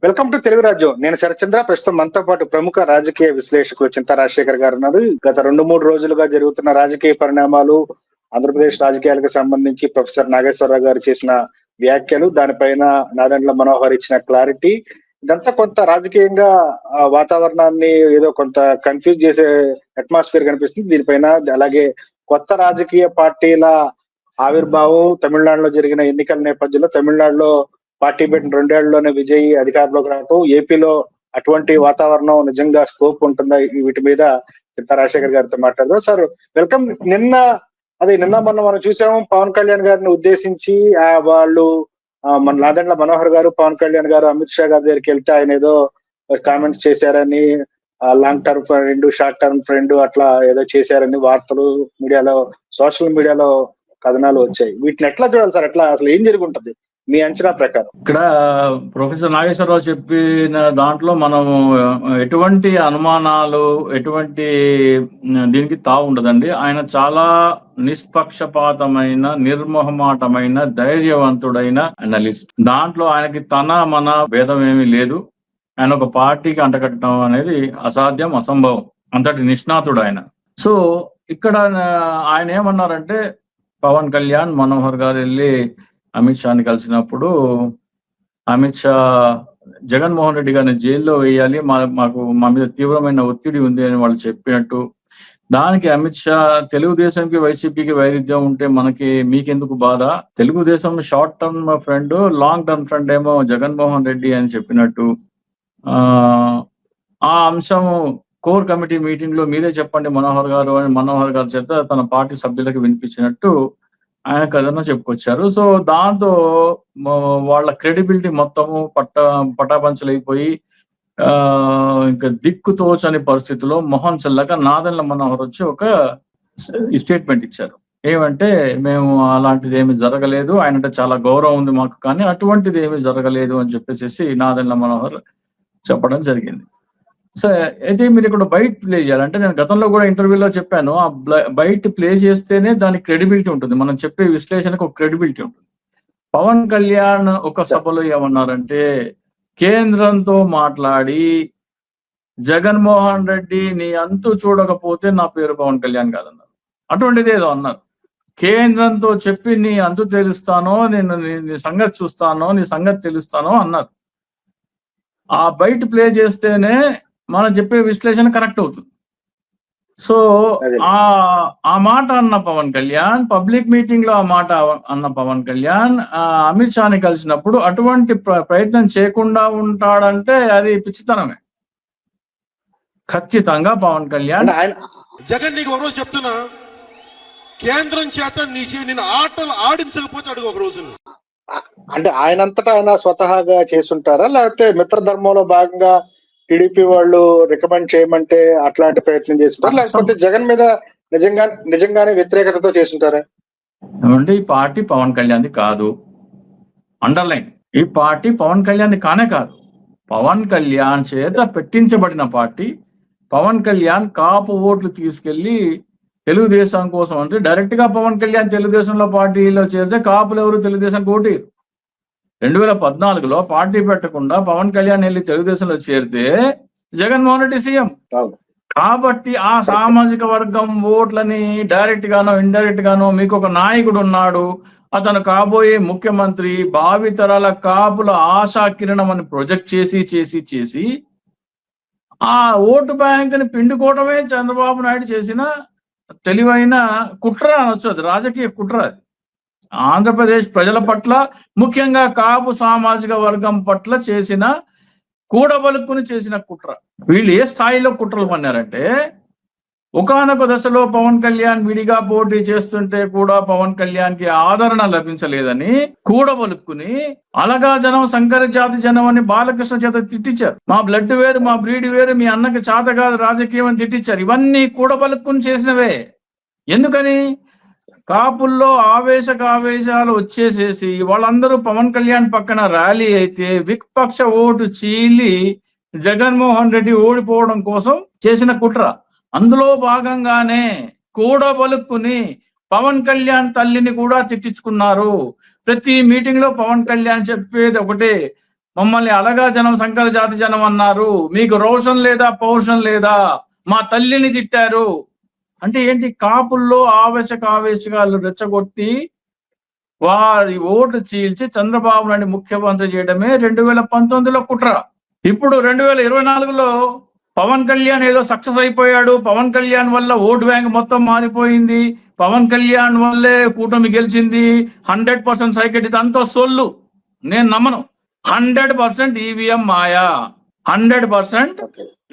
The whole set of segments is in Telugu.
వెల్కమ్ టు తెలుగు రాజ్యం. నేను శరచంద్ర. ప్రస్తుతం మనతో పాటు ప్రముఖ రాజకీయ విశ్లేషకులు చింతా రాజశేఖర్ గారు ఉన్నారు. గత 2-3 రోజులుగా జరుగుతున్న రాజకీయ పరిణామాలు, ఆంధ్రప్రదేశ్ రాజకీయాలకు సంబంధించి ప్రొఫెసర్ నాగేశ్వరరావు గారు చేసిన వ్యాఖ్యలు, దానిపైన నాదెండ్ల మనోహర్ ఇచ్చిన క్లారిటీ, ఇదంతా కొంత రాజకీయంగా వాతావరణాన్ని ఏదో కొంత కన్ఫ్యూజ్ చేసే అట్మాస్ఫియర్ కనిపిస్తుంది. దీనిపైన అలాగే కొత్త రాజకీయ పార్టీల ఆవిర్భావం, తమిళనాడులో జరిగిన ఎన్నికల నేపథ్యంలో తమిళనాడులో పార్టీ పెట్టిన 2 ఏళ్లలోనే విజయ్ అధికారంలోకి రావటం, ఏపీలో అటువంటి వాతావరణం నిజంగా స్కోప్ ఉంటుందా? వీటి మీద చింతా రాజశేఖర్ గారితో మాట్లాడదాం. Sir welcome. నిన్న మొన్న మనం చూసాము, పవన్ కళ్యాణ్ గారిని ఉద్దేశించి వాళ్ళు మన నాదెండ్ల మనోహర్ గారు, పవన్ కళ్యాణ్ గారు అమిత్ షా గారి దగ్గరికి వెళ్తే ఆయన ఏదో కామెంట్స్ చేశారని, long term friend, short term friend అట్లా ఏదో చేశారని వార్తలు మీడియాలో, సోషల్ మీడియాలో కథనాలు వచ్చాయి. వీటిని ఎట్లా చూడాలి సార్? ఎట్లా అసలు ఏం జరిగి ఉంటుంది మీ అంచనా ప్రకారం? ఇక్కడ ప్రొఫెసర్ నాగేశ్వరరావు చెప్పిన దాంట్లో మనం ఎటువంటి అనుమానాలు, ఎటువంటి దీనికి తావు ఉండదండి. ఆయన చాలా నిష్పక్షపాతమైన, నిర్మోహమాటమైన, ధైర్యవంతుడైన అనలిస్ట్. దాంట్లో ఆయనకి తన మన భేదం ఏమీ లేదు. ఆయన ఒక పార్టీకి అంటకట్టడం అనేది అసాధ్యం, అసంభవం. అంతటి నిష్ణాతుడు ఆయన. సో ఇక్కడ ఆయన ఏమన్నారంటే, పవన్ కళ్యాణ్, మనోహర్ గారు వెళ్ళి అమిత్ షాని కలిసినప్పుడు, అమిత్ షా జగన్మోహన్ రెడ్డి గారిని జైల్లో వేయాలి, మా మీద తీవ్రమైన ఒత్తిడి ఉంది అని వాళ్ళు చెప్పినట్టు, దానికి అమిత్ షా తెలుగుదేశంకి వైసీపీకి వైరుధ్యం ఉంటే మీకెందుకు బాధ, Telugu Desam short term friend, long term friend ఏమో జగన్మోహన్ రెడ్డి అని చెప్పినట్టు, ఆ అంశం కోర్ కమిటీ మీటింగ్ లో మీరే చెప్పండి మనోహర్ గారు అని మనోహర్ గారి చేత తన పార్టీ సభ్యులకు వినిపించినట్టు ఆయన కథను చెప్పుకొచ్చారు. సో దాంతో వాళ్ళ క్రెడిబిలిటీ మొత్తము పటాపంచలైపోయి ఇంకా దిక్కుతోచని పరిస్థితిలో మొహం చెల్లక నాదెండ్ల మనోహర్ వచ్చి ఒక స్టేట్మెంట్ ఇచ్చారు. ఏమంటే, మేము అలాంటిది ఏమి జరగలేదు, ఆయనంటే చాలా గౌరవం ఉంది మాకు, కానీ అటువంటిది ఏమి జరగలేదు అని చెప్పేసి నాదెండ్ల మనోహర్ చెప్పడం జరిగింది. సరే, అయితే మీరు ఇక్కడ బయట ప్లే చేయాలంటే, నేను గతంలో కూడా ఇంటర్వ్యూలో చెప్పాను, ఆ బయట ప్లే చేస్తేనే దానికి క్రెడిబిలిటీ ఉంటుంది, మనం చెప్పే విశ్లేషణకు ఒక క్రెడిబిలిటీ ఉంటుంది. పవన్ కళ్యాణ్ ఒక సభలో ఏమన్నారంటే, కేంద్రంతో మాట్లాడి జగన్మోహన్ రెడ్డి నీ అంతు చూడకపోతే నా పేరు పవన్ కళ్యాణ్ కాదన్నారు. అటువంటిది ఏదో అన్నారు. కేంద్రంతో చెప్పి నీ అంతు తెలుస్తానో, నేను నీ సంగతి చూస్తానో, నీ సంగతి తెలుస్తానో అన్నారు. ఆ బయట ప్లే చేస్తేనే మనం చెప్పే విశ్లేషణ కరెక్ట్ అవుతుంది. సో ఆ మాట అన్న పవన్ కళ్యాణ్, పబ్లిక్ మీటింగ్ లో ఆ మాట అన్న పవన్ కళ్యాణ్ అమిత్ షాని కలిసినప్పుడు అటువంటి ప్రయత్నం చేయకుండా ఉంటాడంటే అది పిచ్చితనమే. ఖచ్చితంగా పవన్ కళ్యాణ్ జగన్ నీకు ఒకరోజు చెప్తున్నా, కేంద్రం చేత నేను ఆటలు ఆడించకపోతే అడుగు ఒక రోజు. అంటే ఆయనంతటా ఆయన స్వతహాగా చేసుంటారా, లేకపోతే మిత్రధర్మంలో భాగంగా టీడీపీ వాళ్ళు రికమెండ్ చేయమంటే అట్లాంటి ప్రయత్నం చేస్తుంటారా, లేకపోతే జగన్ మీద నిజంగానే వ్యతిరేకతతో చేస్తుంటారా? ఈ పార్టీ పవన్ కళ్యాణ్ది కాదు, అండర్లైన్. ఈ పార్టీ పవన్ కళ్యాణ్ది కానే కాదు. పవన్ కళ్యాణ్ చేత పెట్టించబడిన పార్టీ. పవన్ కళ్యాణ్ కాపు ఓట్లు తీసుకెళ్లి తెలుగుదేశం కోసం అంటే, డైరెక్ట్ గా పవన్ కళ్యాణ్ తెలుగుదేశంలో పార్టీలో చేరితే కాపులు ఎవరు తెలుగుదేశం ఓటు 2014లో పార్టీ పెట్టకుండా పవన్ కళ్యాణ్ వెళ్ళి తెలుగుదేశంలో చేరితే జగన్మోహన్ రెడ్డి సీఎం. కాబట్టి ఆ సామాజిక వర్గం ఓట్లని డైరెక్ట్ గానో ఇండైరెక్ట్ గానో, మీకు ఒక నాయకుడు ఉన్నాడు, అతను కాబోయే ముఖ్యమంత్రి, భావితరాల కాపుల ఆశా కిరణం అని ప్రొజెక్ట్ చేసి ఆ ఓటు బ్యాంక్ ని పిండుకోవటమే చంద్రబాబు నాయుడు చేసిన తెలివైన కుట్ర అనొచ్చు. అది రాజకీయ కుట్ర. అది ఆంధ్రప్రదేశ్ ప్రజల పట్ల, ముఖ్యంగా కాపు సామాజిక వర్గం పట్ల చేసిన కూడబలుక్కుని చేసిన కుట్ర. వీళ్ళు ఏ స్థాయిలో కుట్రలు పన్నారంటే, ఒకానొక దశలో పవన్ కళ్యాణ్ విడిగా పోటీ చేస్తుంటే కూడా పవన్ కళ్యాణ్ కి ఆదరణ లభించలేదని కూడబలుక్కుని, అలగా జనం, సంకర జాతి జనం అని బాలకృష్ణ చేత తిట్టించారు. మా బ్లడ్ వేరు, మా బ్రీడ్ వేరు, మీ అన్నకి చేత కాదు రాజకీయం అని తిట్టించారు. ఇవన్నీ కూడబలుక్కుని చేసినవే. ఎందుకని? కాపుల్లో ఆవేశాలు వచ్చేసేసి వాళ్ళందరూ పవన్ కళ్యాణ్ పక్కన ర్యాలీ అయితే విపక్ష ఓటు చీలి జగన్మోహన్ రెడ్డి ఓడిపోవడం కోసం చేసిన కుట్ర. అందులో భాగంగానే కూడబలుక్కుని పవన్ కళ్యాణ్ తల్లిని కూడా తిట్టించుకున్నారు. ప్రతి మీటింగ్ లో పవన్ కళ్యాణ్ చెప్పేది ఒకటే, మమ్మల్ని అలగా జనం, సంకర జాతి జనం అన్నారు, మీకు రోషన్ లేదా, పౌరుషం లేదా, మా తల్లిని తిట్టారు. అంటే ఏంటి? కాపుల్లో ఆవేశకాలు రెచ్చగొట్టి వారి ఓటు చీల్చి చంద్రబాబు నాయుడు ముఖ్యమంత్రి చేయడమే 2019లో కుట్ర. ఇప్పుడు 2024లో పవన్ కళ్యాణ్ ఏదో సక్సెస్ అయిపోయాడు, పవన్ కళ్యాణ్ వల్ల ఓటు బ్యాంక్ మొత్తం మారిపోయింది, పవన్ కళ్యాణ్ వల్లే కూటమి గెలిచింది, 100% సైకెట్, ఇదంతా సొల్లు. నేను నమ్మను. 100% ఈవీఎం మాయా. 100%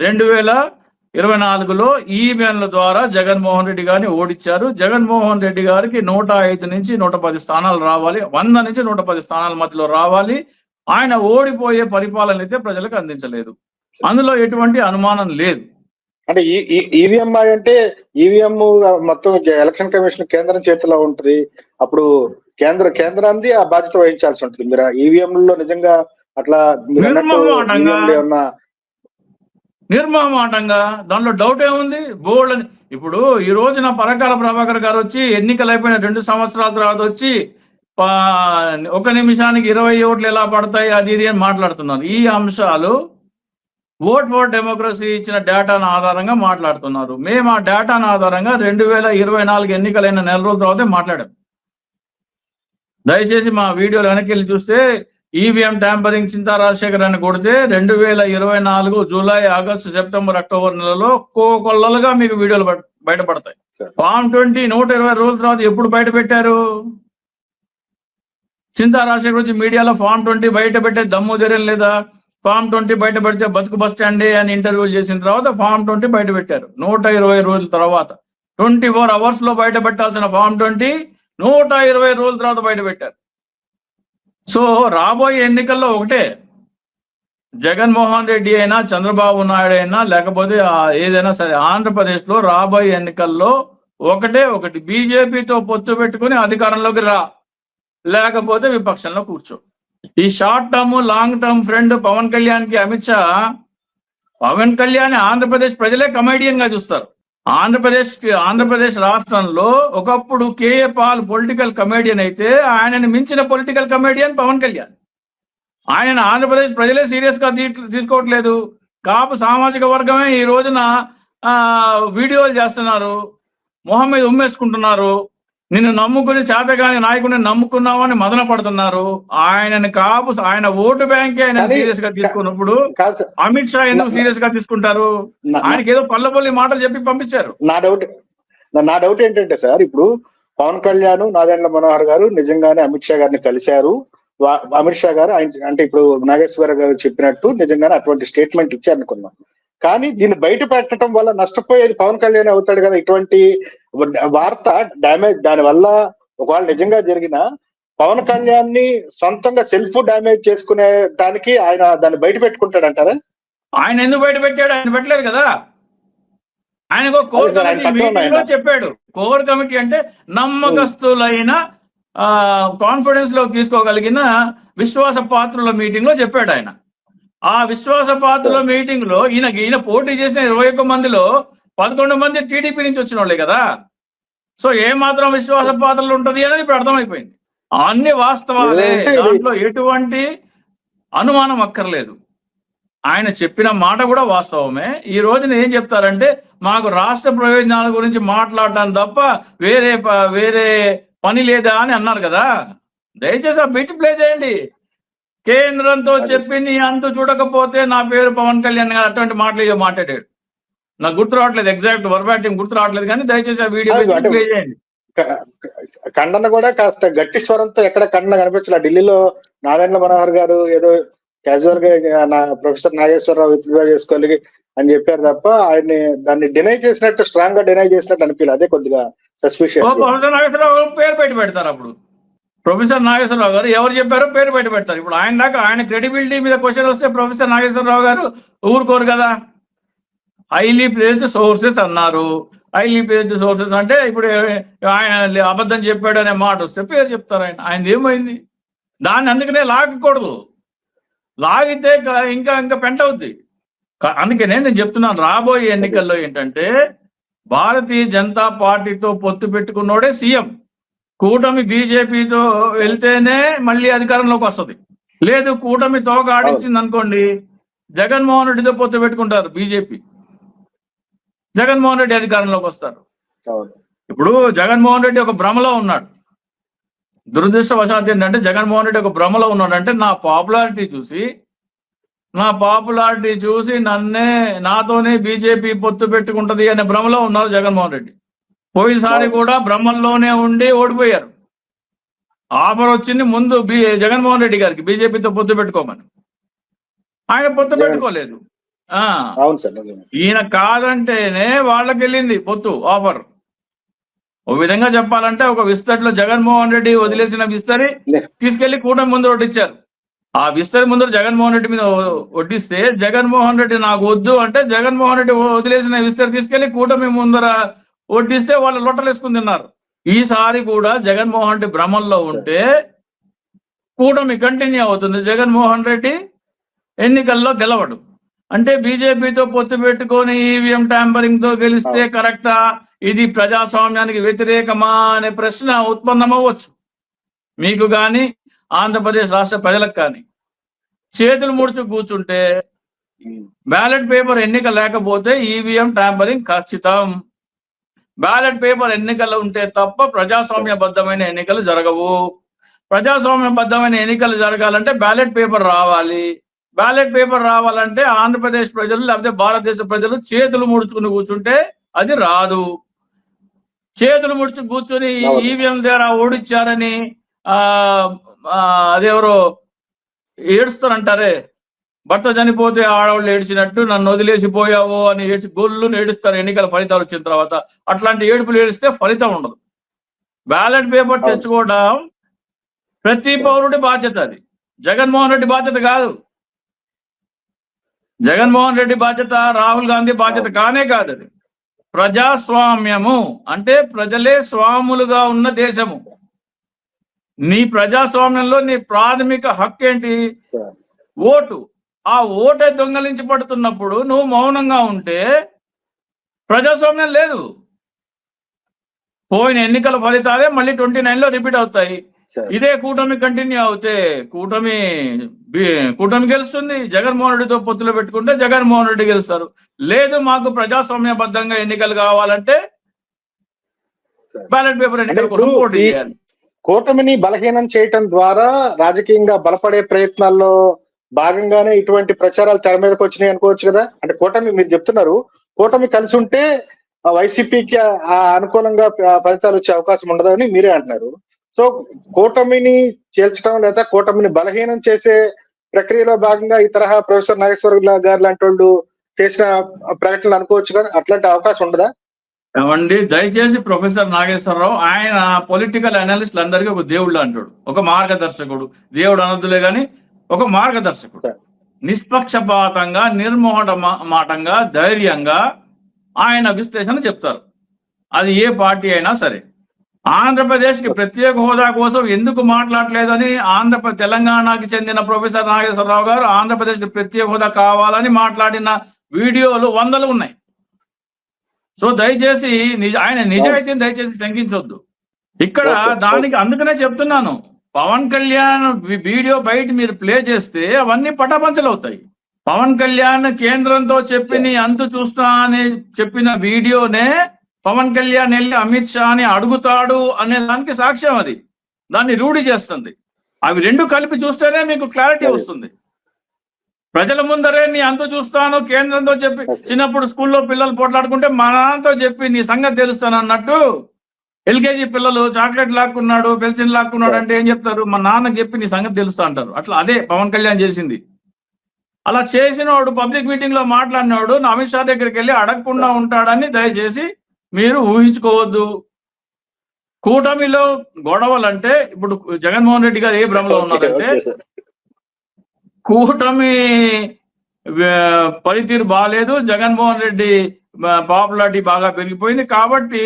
2024లో ఈవీఎంల ద్వారా జగన్మోహన్ రెడ్డి గారిని ఓడించారు. జగన్మోహన్ రెడ్డి గారికి 105 నుంచి 110 స్థానాలు రావాలి, 100 నుంచి 110 స్థానాల మధ్యలో రావాలి. ఆయన ఓడిపోయే పరిపాలన అయితే ప్రజలకు అందించలేదు, అందులో ఎటువంటి అనుమానం లేదు. అంటే ఈవీఎం అంటే ఈవీఎం మొత్తం ఎలక్షన్ కమిషన్ కేంద్రం చేతిలో ఉంటుంది. అప్పుడు కేంద్రాన్ని ఆ బాధ్యత వహించాల్సి ఉంటుంది. మీరు ఈవీఎంలో నిజంగా అట్లా నిర్మమాటంగా దాంట్లో డౌట్ ఏముంది? బోల్డ్ అని. ఇప్పుడు ఈ రోజున పరకాల ప్రభాకర్ గారు వచ్చి ఎన్నికలు అయిపోయిన 2 సంవత్సరాల తర్వాత వచ్చి 1 నిమిషానికి 20 ఓట్లు ఎలా పడతాయి అది ఇది అని మాట్లాడుతున్నారు. ఈ అంశాలు ఓట్ ఫర్ డెమోక్రసీ ఇచ్చిన డేటాను ఆధారంగా మాట్లాడుతున్నారు. మేము ఆ డేటాను ఆధారంగా 2024 ఎన్నికలైన నెల రోజుల తర్వాతే మాట్లాడాం. దయచేసి మా వీడియోలు వెనక్కి వెళ్ళి చూస్తే ఈవీఎం ట్యాంపరింగ్ చింతా రాజశేఖర్ అని కొడితే 2024 జూలై, ఆగస్టు, సెప్టెంబర్, అక్టోబర్ నెలలో కోకొల్లలుగా మీకు వీడియోలు బయటపడతాయి. ఫామ్ 20 120 రోజుల తర్వాత ఎప్పుడు బయట పెట్టారు? చింతా రాజశేఖర్ వచ్చి మీడియాలో ఫామ్ 20 బయట పెట్టే దమ్ము ధైర్యం లేదా? ఫామ్ 20 బయట పెడితే బతుకు బస్ స్టాండే అని ఇంటర్వ్యూలు చేసిన తర్వాత ఫామ్ 20 బయట పెట్టారు. 120 రోజుల తర్వాత 24 hours లో బయట పెట్టాల్సిన ఫామ్ 20 120 రోజుల తర్వాత బయట పెట్టారు. సో రాబోయే ఎన్నికల్లో ఒకటే, జగన్మోహన్ రెడ్డి అయినా, చంద్రబాబు నాయుడు అయినా, లేకపోతే ఏదైనా సరే, ఆంధ్రప్రదేశ్ లో రాబోయే ఎన్నికల్లో ఒకటి, బీజేపీతో పొత్తు పెట్టుకుని అధికారంలోకి రా, లేకపోతే విపక్షంలో కూర్చో. ఈ short term, long term friend Pawan Kalyan కి అమిత్ షా, పవన్ కళ్యాణ్ ఆంధ్రప్రదేశ్ ప్రజలే కమెడియన్ గా చూస్తారు. ఆంధ్రప్రదేశ్ రాష్ట్రంలో ఒకప్పుడు కేఏ పాల్ పొలిటికల్ కమెడియన్ అయితే ఆయనని మించిన పొలిటికల్ కమెడియన్ పవన్ కళ్యాణ్. ఆయన ఆంధ్రప్రదేశ్ ప్రజలే సీరియస్ గా తీసుకోవట్లేదు. కాపు సామాజిక వర్గమే ఈ రోజున వీడియోలు చేస్తున్నారు, మొహం మీద ఉమ్మేసుకుంటున్నారు, నిన్ను నమ్ముకుని చేతగాని నాయకుడిని నమ్ముకున్నామని మదన పడుతున్నారు. ఆయన ఓటు బ్యాంకే ఆయన సీరియస్ గా తీసుకున్నప్పుడు అమిత్ షా ఎందుకు సీరియస్ గా తీసుకుంటారు? ఆయనకి ఏదో పల్లపల్లి మాటలు చెప్పి పంపించారు. నా డౌట్ ఏంటంటే సార్, ఇప్పుడు పవన్ కళ్యాణ్, నాదెండ్ల మనోహర్ గారు నిజంగానే అమిత్ షా గారిని కలిశారు. అమిత్ షా గారు అంటే ఇప్పుడు నాగేశ్వర గారు చెప్పినట్టు నిజంగానే అటువంటి స్టేట్మెంట్ ఇచ్చారనుకున్నాం. కానీ దీన్ని బయట పెట్టడం వల్ల నష్టపోయేది పవన్ కళ్యాణ్ అవుతాడు కదా. ఇటువంటి వార్త డ్యామేజ్, దాని వల్ల ఒకవేళ నిజంగా జరిగిన పవన్ కళ్యాణ్ ని సొంతంగా సెల్ఫ్ డ్యామేజ్ చేసుకునే దానికి ఆయన దాన్ని బయట పెట్టుకుంటాడు అంటారా? ఆయన ఎందుకు బయట పెట్టాడు? ఆయన పెట్టలేదు కదా. ఆయనకు కోర్ కమిటీ మీటింగ్ లో చెప్పాడు. కోర్ కమిటీ అంటే నమ్మకస్తులైన, కాన్ఫిడెన్స్ లో తీసుకోగలిగిన విశ్వాస పాత్రుల మీటింగ్ లో చెప్పాడు ఆయన. ఆ విశ్వాస పాత్రుల మీటింగ్ లో ఈయన పోటీ చేసిన 21 మందిలో 11 మంది టీడీపీ నుంచి వచ్చిన వాళ్ళే కదా. సో ఏ మాత్రం విశ్వాస పాత్రలు ఉంటది అనేది ఇప్పుడు అర్థమైపోయింది. అన్ని వాస్తవాలే, దాంట్లో ఎటువంటి అనుమానం అక్కర్లేదు. ఆయన చెప్పిన మాట కూడా వాస్తవమే. ఈ రోజున ఏం చెప్తారంటే, మాకు రాష్ట్ర ప్రయోజనాల గురించి మాట్లాడటం తప్ప వేరే పని లేదా అని అన్నారు కదా. దయచేసి ఆ బిట్ ప్లే చేయండి. కేంద్రంతో చెప్పి నీ అంతు చూడకపోతే నా పేరు పవన్ కళ్యాణ్ గారు అటువంటి మాటలు మాట్లాడాడు. నాకు గుర్తు రావట్లేదు, ఎగ్జాక్ట్ వర్బాటింగ్ గుర్తు రావట్లేదు, కానీ దయచేసి ఆ వీడియో ప్లే చేయండి. ఖండన కూడా కాస్త గట్టి స్వరంతో ఎక్కడ ఖండన కనిపించాల. ఢిల్లీలో నాదెండ్ల మనోహర్ గారు ఏదో క్యాజువల్ గా ప్రొఫెసర్ నాగేశ్వరరావు విత్డ్రా చేసుకోవాలి అని చెప్పారు తప్ప ఆయన్ని దాన్ని డినై చేసినట్టు, స్ట్రాంగ్ గా డినై చేసినట్టు అనిపించలేదు. అదే కొద్దిగా సస్పిషియస్. ప్రొఫెసర్ నాగేశ్వరరావు పేరు పెడతారు. అప్పుడు ప్రొఫెసర్ నాగేశ్వరరావు గారు ఎవరు చెప్పారో పేరు పెడతారు. ఇప్పుడు ఆయన దాకా ఆయన క్రెడిబిలిటీ మీద క్వశ్చన్ వస్తే ప్రొఫెసర్ నాగేశ్వరరావు గారు ఊరుకోరు కదా. హైలీ ప్లేస్డ్ సోర్సెస్ అన్నారు. హైలీ ప్లేస్డ్ సోర్సెస్ అంటే ఇప్పుడు ఆయన అబద్ధం చెప్పాడు అనే మాట వస్తే పేరు చెప్తారు. ఆయనది ఏమైంది? దాన్ని అందుకనే లాగకూడదు. లాగితే ఇంకా పెంట అవుద్ది. అందుకనే నేను చెప్తున్నాను, రాబోయే ఎన్నికల్లో ఏంటంటే భారతీయ జనతా పార్టీతో పొత్తు పెట్టుకున్నోడే సీఎం. కూటమి బీజేపీతో వెళ్తేనే మళ్ళీ అధికారంలోకి వస్తుంది. లేదు కూటమి తోక ఆడించింది అనుకోండి, జగన్మోహన్ రెడ్డితో పొత్తు పెట్టుకుంటారు బీజేపీ, జగన్మోహన్ రెడ్డి అధికారంలోకి వస్తారు. ఇప్పుడు జగన్మోహన్ రెడ్డి ఒక భ్రమలో ఉన్నాడు. దురదృష్టవశాత్తు ఏంటంటే జగన్మోహన్ రెడ్డి ఒక భ్రమలో ఉన్నాడంటే నా పాపులారిటీ చూసి నాతోనే బీజేపీ పొత్తు పెట్టుకుంటది అనే భ్రమలో ఉన్నారు జగన్మోహన్ రెడ్డి. పోయినసారి కూడా భ్రమల్లోనే ఉండి ఓడిపోయారు. ఆఫర్ వచ్చింది ముందు జగన్మోహన్ రెడ్డి గారికి బీజేపీతో పొత్తు పెట్టుకోమని, ఆయన పొత్తు పెట్టుకోలేదు. ఈయన కాదంటేనే వాళ్ళకి వెళ్ళింది పొత్తు ఆఫర్. ఓ విధంగా చెప్పాలంటే ఒక విస్తరిలో జగన్మోహన్ రెడ్డి వదిలేసిన విస్తరి తీసుకెళ్లి కూటమి ముందు వడ్డించారు. ఆ విస్తరి ముందు జగన్మోహన్ రెడ్డి మీద వడ్డిస్తే జగన్మోహన్ రెడ్డి నాకు వద్దు అంటే జగన్మోహన్ రెడ్డి వదిలేసిన విస్తరి తీసుకెళ్లి కూటమి ముందర వడ్డిస్తే వాళ్ళు లొట్టలేసుకుని తిన్నారు. ఈసారి కూడా జగన్మోహన్ రెడ్డి భ్రమంలో ఉంటే కూటమి కంటిన్యూ అవుతుంది. జగన్మోహన్ రెడ్డి ఎన్నికల్లో గెలవడు. అంటే బీజేపీతో పొత్తు పెట్టుకొని ఈవీఎం ట్యాంపరింగ్ తో గెలిస్తే కరెక్టా, ఇది ప్రజాస్వామ్యానికి వ్యతిరేకమా అనే ప్రశ్న ఉత్పన్నమవ్వచ్చు మీకు కానీ ఆంధ్రప్రదేశ్ రాష్ట్ర ప్రజలకు కానీ. చేతులు ముడుచు కూర్చుంటే బ్యాలెట్ పేపర్ ఎన్నిక లేకపోతే ఈవీఎం ట్యాంపరింగ్ ఖచ్చితం. బ్యాలెట్ పేపర్ ఎన్నికలు ఉంటే తప్ప ప్రజాస్వామ్యబద్ధమైన ఎన్నికలు జరగవు. ప్రజాస్వామ్యబద్ధమైన ఎన్నికలు జరగాలంటే బ్యాలెట్ పేపర్ రావాలి. బ్యాలెట్ పేపర్ రావాలంటే ఆంధ్రప్రదేశ్ ప్రజలు లేకపోతే భారతదేశ ప్రజలు చేతులు ముడుచుకుని కూర్చుంటే అది రాదు. చేతులు ముడుచు కూర్చొని ఈవీఎం ద్వారా ఓడిచ్చారని అదెవరో ఏడుస్తారంటారే, భర్త చనిపోతే ఆడవాళ్ళు ఏడ్చినట్టు నన్ను వదిలేసిపోయావు అని ఏడ్చి గొల్లును ఏడుస్తారు ఎన్నికల ఫలితాలు వచ్చిన తర్వాత. అట్లాంటి ఏడుపులు ఏడిస్తే ఫలితం ఉండదు. బ్యాలెట్ పేపర్ తెచ్చుకోవడం ప్రతి పౌరుడి బాధ్యత. అది జగన్మోహన్ రెడ్డి బాధ్యత కాదు. జగన్మోహన్ రెడ్డి బాధ్యత, రాహుల్ గాంధీ బాధ్యత కానే కాదు. అది ప్రజాస్వామ్యము అంటే ప్రజలే స్వాములుగా ఉన్న దేశము. నీ ప్రజాస్వామ్యంలో నీ ప్రాథమిక హక్కు ఏంటి? ఓటు. ఆ ఓటే దొంగలించబడుతున్నప్పుడు నువ్వు మౌనంగా ఉంటే ప్రజాస్వామ్యం లేదు. పోయిన ఎన్నికల ఫలితాలే మళ్ళీ 29లో రిపీట్ అవుతాయి. ఇదే కూటమి కంటిన్యూ అవుతే కూటమి గెలుస్తుంది. జగన్మోహన్ రెడ్డితో పొత్తులు పెట్టుకుంటే జగన్మోహన్ రెడ్డి గెలుస్తారు. లేదు మాకు ప్రజాస్వామ్యబద్ధంగా ఎన్నికలు కావాలంటే బ్యాలెట్ పేపర్ ఎన్నికల కోసం పోటీ చేయాలి. కూటమిని బలహీనం చేయటం ద్వారా రాజకీయంగా బలపడే ప్రయత్నాల్లో భాగంగానే ఇటువంటి ప్రచారాలు తెర మీదకి వచ్చినాయి అనుకోవచ్చు కదా. అంటే కూటమి మీరు చెప్తున్నారు, కూటమి కలిసి ఉంటే వైసీపీకి అనుకూలంగా ఫలితాలు వచ్చే అవకాశం ఉండదని మీరే అంటున్నారు. సో కూటమిని చేల్చడం లేదా కూటమిని బలహీనం చేసే ప్రక్రియలో భాగంగా ఈ తరహా ప్రొఫెసర్ నాగేశ్వర గారు లాంటి వాళ్ళు చేసిన ప్రకటనలు అనుకోవచ్చు కదా. అట్లాంటి అవకాశం ఉండదా? ఏమండి, దయచేసి ప్రొఫెసర్ నాగేశ్వరరావు ఆయన పొలిటికల్ అనలిస్టులు అందరికీ ఒక దేవుళ్ళు అంటాడు, ఒక మార్గదర్శకుడు. దేవుడు అనొద్దులే కానీ ఒక మార్గదర్శకుడు. నిష్పక్షపాతంగా నిర్మోహమాటంగా ధైర్యంగా ఆయన విశ్లేషణ చెప్తారు. అది ఏ పార్టీ అయినా సరే. ఆంధ్రప్రదేశ్కి ప్రత్యేక హోదా కోసం ఎందుకు మాట్లాడలేదని తెలంగాణకి చెందిన ప్రొఫెసర్ నాగేశ్వరరావు గారు ఆంధ్రప్రదేశ్కి ప్రత్యేక హోదా కావాలని మాట్లాడిన వీడియోలు వందలు ఉన్నాయి. సో దయచేసి ఆయన నిజాయితీని దయచేసి శంకించొద్దు ఇక్కడ. దానికి అందుకనే చెప్తున్నాను, పవన్ కళ్యాణ్ వీడియో బయట మీరు ప్లే చేస్తే అవన్నీ పటాపంచలవుతాయి. పవన్ కళ్యాణ్ కేంద్రంతో చెప్పి అంతు చూస్తా అని చెప్పిన వీడియోనే పవన్ కళ్యాణ్ వెళ్ళి అమిత్ షాని అడుగుతాడు అనే దానికి సాక్ష్యం. అది దాన్ని రూఢి చేస్తుంది. అవి రెండు కలిపి చూస్తేనే మీకు క్లారిటీ వస్తుంది. ప్రజల ముందరే నీ అంతు చూస్తాను కేంద్రంతో చెప్పి, చిన్నప్పుడు స్కూల్లో పిల్లలు పోట్లాడుకుంటే మా నాన్నతో చెప్పి నీ సంగతి తెలుస్తాను అన్నట్టు ఎల్కేజీ పిల్లలు చాక్లెట్ లాక్కున్నాడు, పెన్సిల్ లాక్కున్నాడు అంటే ఏం చెప్తారు? మా నాన్నకి చెప్పి నీ సంగతి తెలుస్తా అంటారు. అట్లా అదే పవన్ కళ్యాణ్ చేసింది. అలా చేసినవాడు పబ్లిక్ మీటింగ్ లో మాట్లాడినవాడు అమిత్ షా దగ్గరికి వెళ్ళి అడగకుండా ఉంటాడని దయచేసి మీరు ఊహించుకోవద్దు. కూటమిలో గొడవలంటే ఇప్పుడు జగన్మోహన్ రెడ్డి గారు ఏ భ్రమలో ఉన్నారంటే కూటమి పనితీరు బాగాలేదు, జగన్మోహన్ రెడ్డి పాపులారిటీ బాగా పెరిగిపోయింది కాబట్టి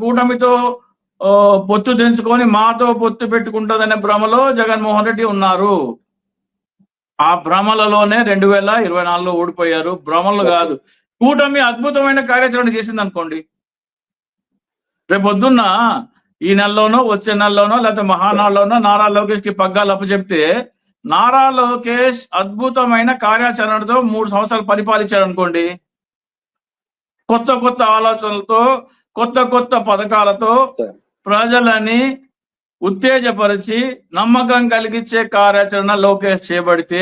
కూటమితో పొత్తు తెంచుకొని మాతో పొత్తు పెట్టుకుంటుందనే భ్రమలో జగన్మోహన్ రెడ్డి ఉన్నారు. ఆ భ్రమలలోనే 2024లో ఓడిపోయారు. భ్రమలు కాదు, కూటమి అద్భుతమైన కార్యాచరణ చేసింది అనుకోండి. రేపొద్దున్న ఈ నెలలోనో వచ్చే నెలలోనో లేకపోతే మహానాడులోనో నారా లోకేష్ కి పగ్గాలు అప్పచెప్తే నారా లోకేష్ అద్భుతమైన కార్యాచరణతో 3 సంవత్సరాలు పరిపాలించారు అనుకోండి, కొత్త కొత్త ఆలోచనలతో, కొత్త కొత్త పథకాలతో ప్రజలని ఉత్తేజపరిచి నమ్మకం కలిగించే కార్యాచరణ లోకేష్ చేపడితే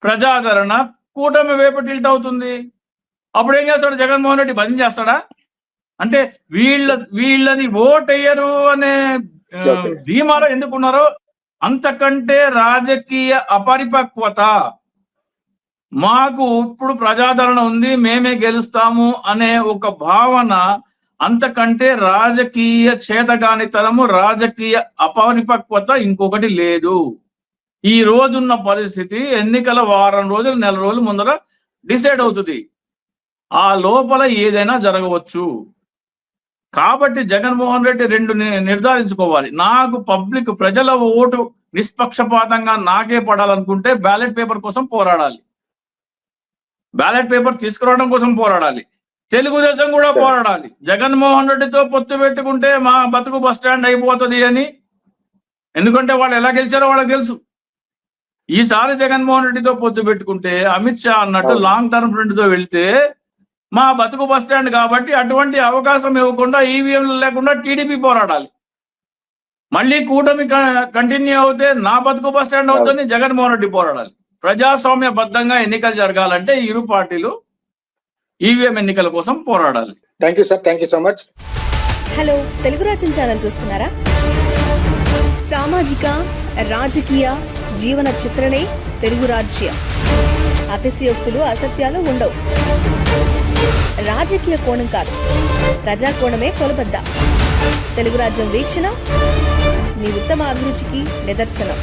ప్రజాదరణ కూటమి వైపు టిల్ట్ అవుతుంది. అప్పుడు ఏం చేస్తాడు జగన్మోహన్ రెడ్డి? బంద్ చేస్తాడా? అంటే వీళ్ళని ఓటేయరు అనే ధీమాలో ఎందుకున్నారో అంతకంటే రాజకీయ అపరిపక్వత, మాకు ఇప్పుడు ప్రజాదరణ ఉంది మేమే గెలుస్తాము అనే ఒక భావన, అంతకంటే రాజకీయ చేతగానితనము, రాజకీయ అపరిపక్వత ఇంకొకటి లేదు. ఈ రోజున్న పరిస్థితి ఎన్నికల వారం రోజులు, నెల రోజులు ముందర డిసైడ్ అవుతుంది. ఆ లోపల ఏదైనా జరగవచ్చు. కాబట్టి జగన్మోహన్ రెడ్డి 2 నిర్ధారించుకోవాలి. నాకు ప్రజల ఓటు నిష్పక్షపాతంగా నాకే పడాలనుకుంటే బ్యాలెట్ పేపర్ కోసం పోరాడాలి, బ్యాలెట్ పేపర్ తీసుకురావడం కోసం పోరాడాలి. తెలుగుదేశం కూడా పోరాడాలి. జగన్మోహన్ రెడ్డితో పొత్తు పెట్టుకుంటే మా బతుకు బస్ స్టాండ్ అయిపోతుంది అని. ఎందుకంటే వాళ్ళు ఎలా గెలిచారో వాళ్ళకి తెలుసు. ఈసారి జగన్మోహన్ రెడ్డితో పొత్తు పెట్టుకుంటే అమిత్ షా అన్నట్టు లాంగ్ టర్మ్ ఫ్రెండ్ తో వెళ్తే మా బతుకు బస్ స్టాండ్ కాబట్టి అటువంటి అవకాశం ఇవ్వకుండా, ఈవీఎంలు లేకుండా టీడీపీ పోరాడాలి. మళ్ళీ కూటమి కంటిన్యూ అవుతే నా బతుకు బస్ స్టాండ్ అవుతుంది, జగన్మోహన్ రెడ్డి పోరాడాలి. ప్రజాస్వామ్యబద్ధంగా ఎన్నికలు జరగాలంటే ఇరు పార్టీలు ఈవీఎం ఎన్నికల కోసం పోరాడాలి. Thank you sir, thank you so much. Hello, Telugu రాజ్యం ఛానల్ చూస్తున్నారా? సామాజిక, రాజకీయ, జీవన చిత్రణే తెలుగు రాజ్యం. అతిశయోక్తులు, అసత్యాలు ఉండవు. రాజకీయ కోణం కాదు, ప్రజా కోణమే కొలబద్ద. తెలుగు రాజ్యం వీక్షణ మీ ఉత్తమ అభిరుచికి నిదర్శనం.